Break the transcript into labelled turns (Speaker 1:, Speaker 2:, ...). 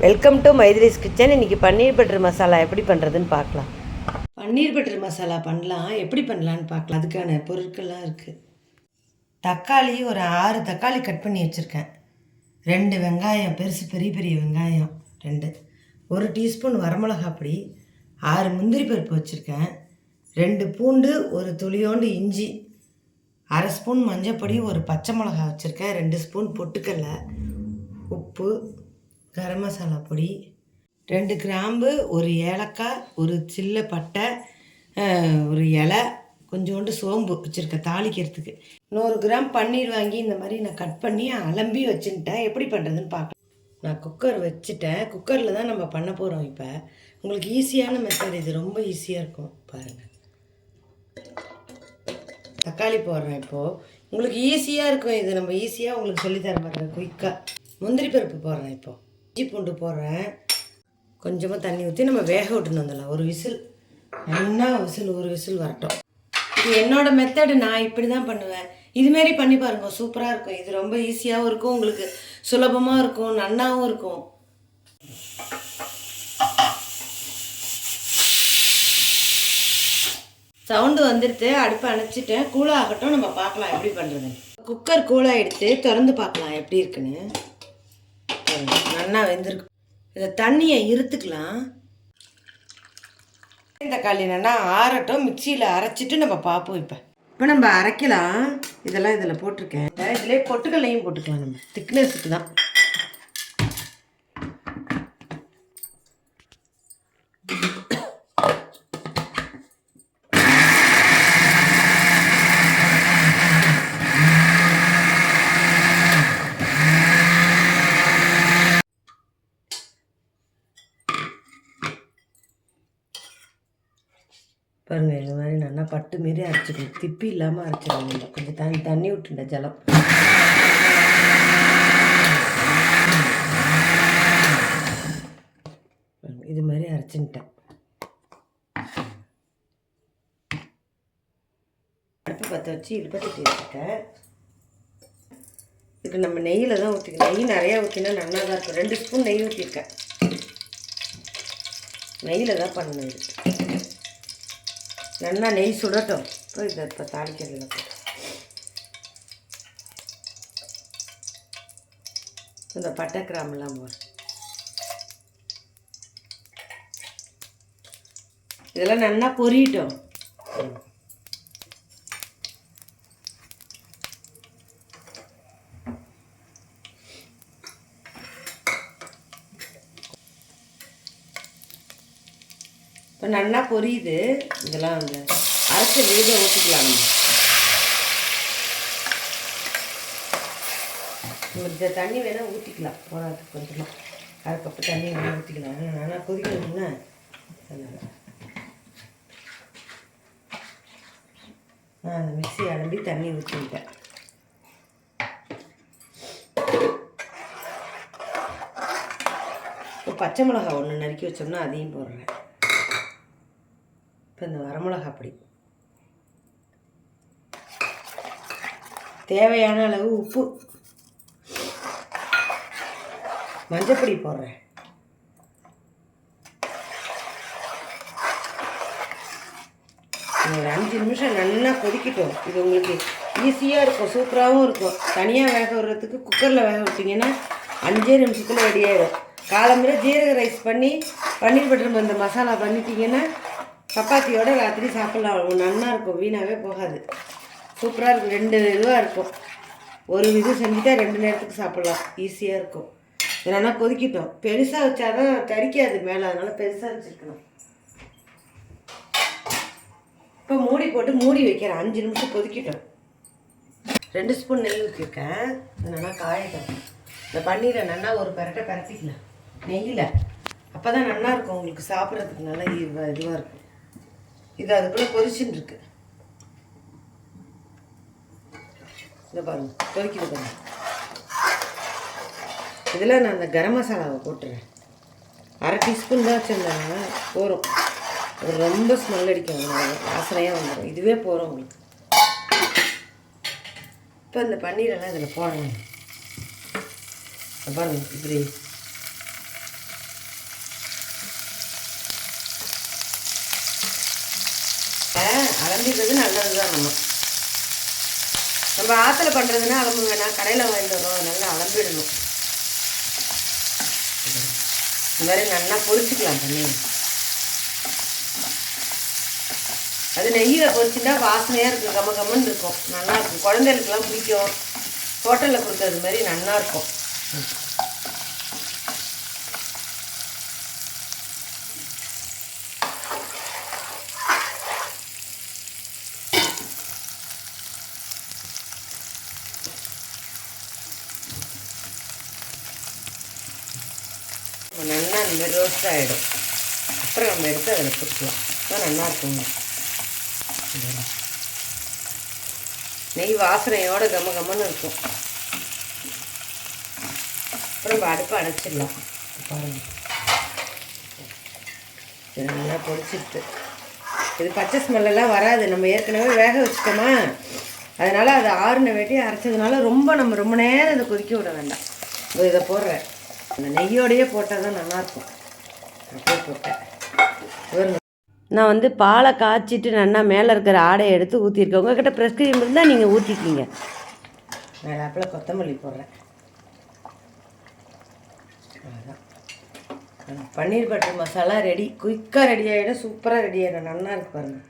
Speaker 1: Welcome to மைதிலிஸ் kitchen. இன்றைக்கி பன்னீர் butter masala எப்படி பண்ணுறதுன்னு பார்க்கலாம். பன்னீர் பட்டர் மசாலா பண்ணலாம், எப்படி பண்ணலான்னு பார்க்கலாம். அதுக்கான பொருட்கள்லாம் இருக்குது. தக்காளி ஒரு 6 தக்காளி கட் பண்ணி வச்சுருக்கேன். 2 வெங்காயம், பெருசு பெரிய பெரிய வெங்காயம் 2, 1 டீஸ்பூன் வரமிளகா பொடி, 6 முந்திரி பருப்பு வச்சுருக்கேன், 2 பூண்டு, ஒரு துளியோண்டு இஞ்சி, 1/2 ஸ்பூன் மஞ்சப்பொடி, ஒரு பச்சை மிளகா வச்சுருக்கேன், 2 ஸ்பூன் பொட்டுக்கடலை, உப்பு, கரம் மசாலா பொடி, 2 கிராம்பு, ஒரு ஏலக்காய், ஒரு சில்ல பட்டை, ஒரு இலை, கொஞ்சோண்டு சோம்பு வச்சுருக்கேன் தாளிக்கிறதுக்கு. 100 கிராம் பன்னீர் வாங்கி இந்த மாதிரி நான் கட் பண்ணி அலம்பி வச்சுக்கிட்டேன். எப்படி பண்ணுறதுன்னு பார்க்கலாம். நான் குக்கர் வச்சுட்டேன். குக்கரில் தான் நம்ம பண்ண போகிறோம். இப்போ உங்களுக்கு ஈஸியான மெத்தட் இது, ரொம்ப ஈஸியாக இருக்கும் பாருங்கள். தக்காளி போடுறேன் இப்போது. உங்களுக்கு ஈஸியாக இருக்கும் இது, நம்ம ஈஸியாக உங்களுக்கு சொல்லித்தர பாருங்கள் குயிக்காக. முந்திரி பருப்பு போடுறேன் இப்போது. இஞ்சி பூண்டு போடுறேன். கொஞ்சமாக தண்ணி ஊற்றி நம்ம வேக விட்டுன்னு வந்துடலாம். ஒரு விசில், நல்லா ஒரு விசில் வரட்டும். இது என்னோடய மெத்தடு, நான் இப்படி தான் பண்ணுவேன். இதுமாரி பண்ணி பாருங்கள், சூப்பராக இருக்கும். இது ரொம்ப ஈஸியாகவும் இருக்கும், உங்களுக்கு சுலபமாக இருக்கும், நன்னாவும் இருக்கும். சவுண்டு வந்துடுத்து, அடுப்பை அணைச்சிட்டேன். கூலாகட்டும், நம்ம பார்க்கலாம் எப்படி பண்ணுறது. குக்கர் கூலாக எடுத்து திறந்து பார்க்கலாம் எப்படி இருக்குன்னு. நல்லா வெந்திருக்கு. இதை தண்ணியை இருத்துக்கலாம். தக்காளி நல்லா ஆறட்டும், மிக்சியில் அரைச்சிட்டு நம்ம பார்ப்போம். இப்போ நம்ம அரைக்கலாம். இதெல்லாம் இதில் போட்டிருக்கேன். இதிலே பொட்டுக்கல்லையும் போட்டுக்கலாம், நம்ம திக்னஸுக்கு தான். பாருங்கள், இது மாதிரி நல்லா பட்டு மாரி அரைச்சிக்கணும். திப்பி இல்லாமல் அரைச்சிடணும். கொஞ்சம் தண்ணி விட்டுண்ட ஜலம். இது மாதிரி அரைச்சின்ட்டேன். அடுப்பு பற்ற வச்சு இடுப்பட்டி வச்சுட்டேன். இதுக்கு நம்ம நெய்யில் தான் ஊற்றிக்கணும். நெய் நிறையா ஊற்றினா நல்லா தான் இருக்கும். 2 ஸ்பூன் நெய் ஊற்றிருக்கேன். நெய்யில் தான் பண்ணணும் இது. நல்லா நெய் சுடட்டும். இதை இப்போ தாளிக்கிறதுல இந்த பட்டை கிராம்பெல்லாம் போடுறேன். இதெல்லாம் நல்லா பொரியட்டும். இப்போ நல்லா பொரியுது. இதெல்லாம் வந்து அரைச்ச விழுத ஊற்றிக்கலாம். நம்ம இந்த தண்ணி வேணால் ஊற்றிக்கலாம். போராது கொஞ்சமாக 1/2 கப்பு தண்ணி வேணால் ஊற்றிக்கலாம். நல்லா கொதிக்கணும்னா நான் அந்த மிக்ஸி அலம்பி தண்ணி ஊற்றிக்கிட்டேன். இப்போ பச்சை மிளகா 1 நறுக்கி வச்சோம்னா அதையும் போடுறேன். இப்போ இந்த வரமிளகா பொடி, தேவையான அளவு உப்பு, மஞ்சப்பொடி போடுறேன். ஒரு 5 நிமிஷம் நல்லா கொதிக்கட்டும். இது உங்களுக்கு ஈஸியாக இருக்கும், சூப்பராகவும் இருக்கும். தனியாக வேக விடுறதுக்கு குக்கரில் வேக விட்டிங்கன்னா 5 நிமிஷத்தில் ரெடி ஆகிடும். காலம்புற ஜீரக ரைஸ் பண்ணி பன்னீர் பட்டர் இந்த மசாலா பண்ணிட்டீங்கன்னா சப்பாத்தியோட ராத்திரி சாப்பிட்லாம். நல்லா இருக்கும், வீணாகவே போகாது. சூப்பராக இருக்கும். 2 இதுவாக இருக்கும். ஒரு இது செஞ்சுட்டா 2 நேரத்துக்கு சாப்பிட்லாம். ஈஸியாக இருக்கும். இதனால கொதிக்கட்டும். பெருசாக வச்சாதான் கறிக்காது மேலே, அதனால் பெருசாக வச்சுருக்கணும். இப்போ மூடி போட்டு மூடி வைக்கிறேன். 5 நிமிஷம் கொதிக்கட்டும். 2 ஸ்பூன் நெய் ஊற்றிருக்கேன். நல்லா காயட்டும். இந்த பன்னீரை நல்லா ஒரு பரட்டிக்கலாம் நெய்யில். அப்போ தான் நல்லாயிருக்கும், உங்களுக்கு சாப்பிட்றதுக்கு நல்லா இதுவாக இருக்கும். இது அதுக்குள்ளே கொதிச்சுன்னு இருக்கு. இதை பாருங்க, கொதிக்குது பாருங்க. இதில் நான் அந்த கரம் மசாலாவை போட்டுறேன். 1/2 டீஸ்பூன் தான் வச்சுருந்தேன், போகிறோம். அது ரொம்ப ஸ்மெல் அடிக்கும், வாசனையாக வந்துடும். இதுவே போகிறோம் உங்களுக்கு. இப்போ இந்த பன்னீரெல்லாம் இதில் போடணும். பாருங்க, இப்படி அலம்பிடுறது நல்லது தான். நம்ம ஆற்றுல பண்ணுறதுன்னா அலம்பு வேணாம், கடையில் வாங்கிட்டு வரோம், நல்லா அலம்பிடணும். இந்த மாதிரி நல்லா பொரிச்சிக்கலாம் பன்னீர். அது நெய்யில் பொரிச்சுட்டா வாசனையாக இருக்கும், கம்ம கம்மன்னு இருக்கும், நல்லாயிருக்கும். குழந்தைகளுக்கெல்லாம் பிடிக்கும். ஹோட்டலில் கொடுத்தது மாதிரி நல்லாயிருக்கும். நல்லா இந்த மாதிரி ரோஸ்ட் ஆகிடும். அப்புறம் நம்ம எடுத்து அதில் கொடுக்கலாம். தான் நல்லாயிருக்குங்க. நெய் வாசனையோட கம்ம கம்மன்னு இருக்கும். அப்புறம் நம்ம அடுப்பை அடைச்சிடலாம். பாருங்கள், இது நல்லா பொரிச்சிட்டு இது பச்சை ஸ்மெல்லாம் வராது. நம்ம ஏற்கனவே வேக வச்சுட்டோமா, அதனால் அது ஆறுன வேட்டி அரைச்சதுனால ரொம்ப நேரம் இதை கொதிக்க விட வேண்டாம். இதை போடுறேன், அந்த நெய்யோடையே போட்டால் தான் நல்லாயிருக்கும். அப்படியே போட்டேன். நான் வந்து பாலை காய்ச்சிட்டு நல்லா மேலே இருக்கிற ஆடையை எடுத்து ஊற்றிருக்கேன். உங்கள்கிட்ட ப்ரெஷ் க்ரீம் இருந்தால் நீங்கள் ஊற்றிக்கிங்க. மேலாப்பில் கொத்தமல்லி போடுறேன். அதுதான் பன்னீர் பட்டர் மசாலா ரெடி. குயிக்காக ரெடி ஆகிடும், சூப்பராக ரெடி ஆகிடும். நல்லா இருக்கு பாருங்கள்.